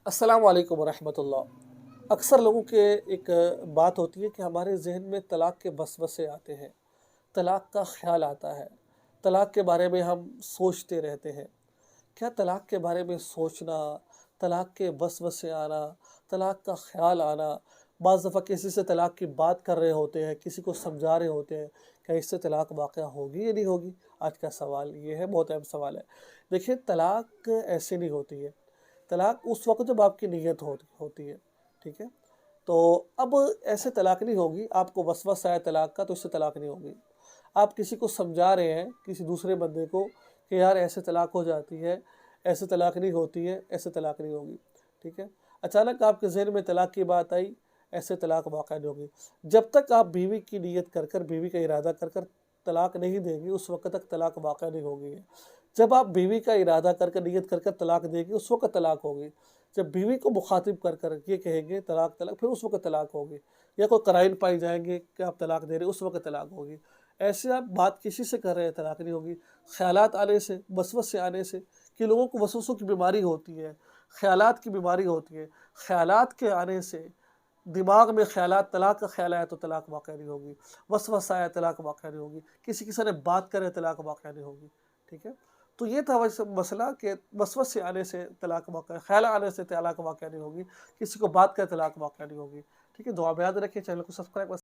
السلام علیکم ورحمۃ اللہ۔ اکثر لوگوں کے ایک بات ہوتی ہے کہ ہمارے ذہن میں طلاق کے وسوسے آتے ہیں، طلاق کا خیال آتا ہے، طلاق کے بارے میں ہم سوچتے رہتے ہیں۔ کیا طلاق کے بارے میں سوچنا، طلاق کے وسوسے آنا، طلاق کا خیال آنا، بعض دفعہ کسی سے طلاق کی بات کر رہے ہوتے ہیں، کسی کو سمجھا رہے ہوتے ہیں، کیا اس سے طلاق واقع ہوگی یا نہیں ہوگی؟ آج کا سوال یہ ہے، بہت اہم سوال ہے۔ دیکھیے، طلاق ایسے نہیں ہوتی ہے۔ طلاق اس وقت جب آپ کی نیت ہوتی ہے، ٹھیک ہے؟ تو اب ایسے طلاق نہیں ہوگی، آپ کو وسوسہ ہے طلاق کا تو اس سے طلاق نہیں ہوگی۔ آپ کسی کو سمجھا رہے ہیں، کسی دوسرے بندے کو، کہ یار ایسے طلاق ہو جاتی ہے، ایسے طلاق نہیں ہوتی ہے، ایسے طلاق نہیں ہوگی، ٹھیک ہے؟ اچانک آپ کے ذہن میں طلاق کی بات آئی، ایسے طلاق واقع نہیں ہوگی۔ جب تک آپ بیوی کی نیت کر کر، بیوی کا ارادہ کر کر طلاق نہیں دیں گی، اس وقت تک طلاق واقع نہیں ہوگی۔ جب آپ بیوی کا ارادہ کر کر، نیت کر کر طلاق دیں گے، اس وقت طلاق ہوگی۔ جب بیوی کو مخاطب کر کر یہ کہیں گے طلاق طلاق، پھر اس وقت طلاق ہوگی۔ یا کوئی قرائن پائی جائیں گے کہ آپ طلاق دے رہے ہیں، اس وقت طلاق ہوگی۔ ایسے آپ بات کسی سے کر رہے ہیں، طلاق نہیں ہوگی۔ خیالات آنے سے، وسوسے آنے سے، کہ لوگوں کو وسوسوں کی بیماری ہوتی ہے، خیالات کی بیماری ہوتی ہے۔ خیالات کے آنے سے، دماغ میں خیالات، طلاق کا خیال آیا تو طلاق واقع نہیں ہوگی، وسوسہ آیا طلاق واقع نہیں ہوگی، کسی کے ساتھ بات کرے طلاق واقع نہیں ہوگی، ٹھیک ہے؟ تو یہ تھا مسئلہ کہ وسوسے آنے سے طلاق واقع، خیال آنے سے طلاق واقع نہیں ہوگی، کسی کو بات کرے طلاق واقع نہیں ہوگی، ٹھیک ہے؟ دعا میں یاد رکھیں، چینل کو سبسکرائب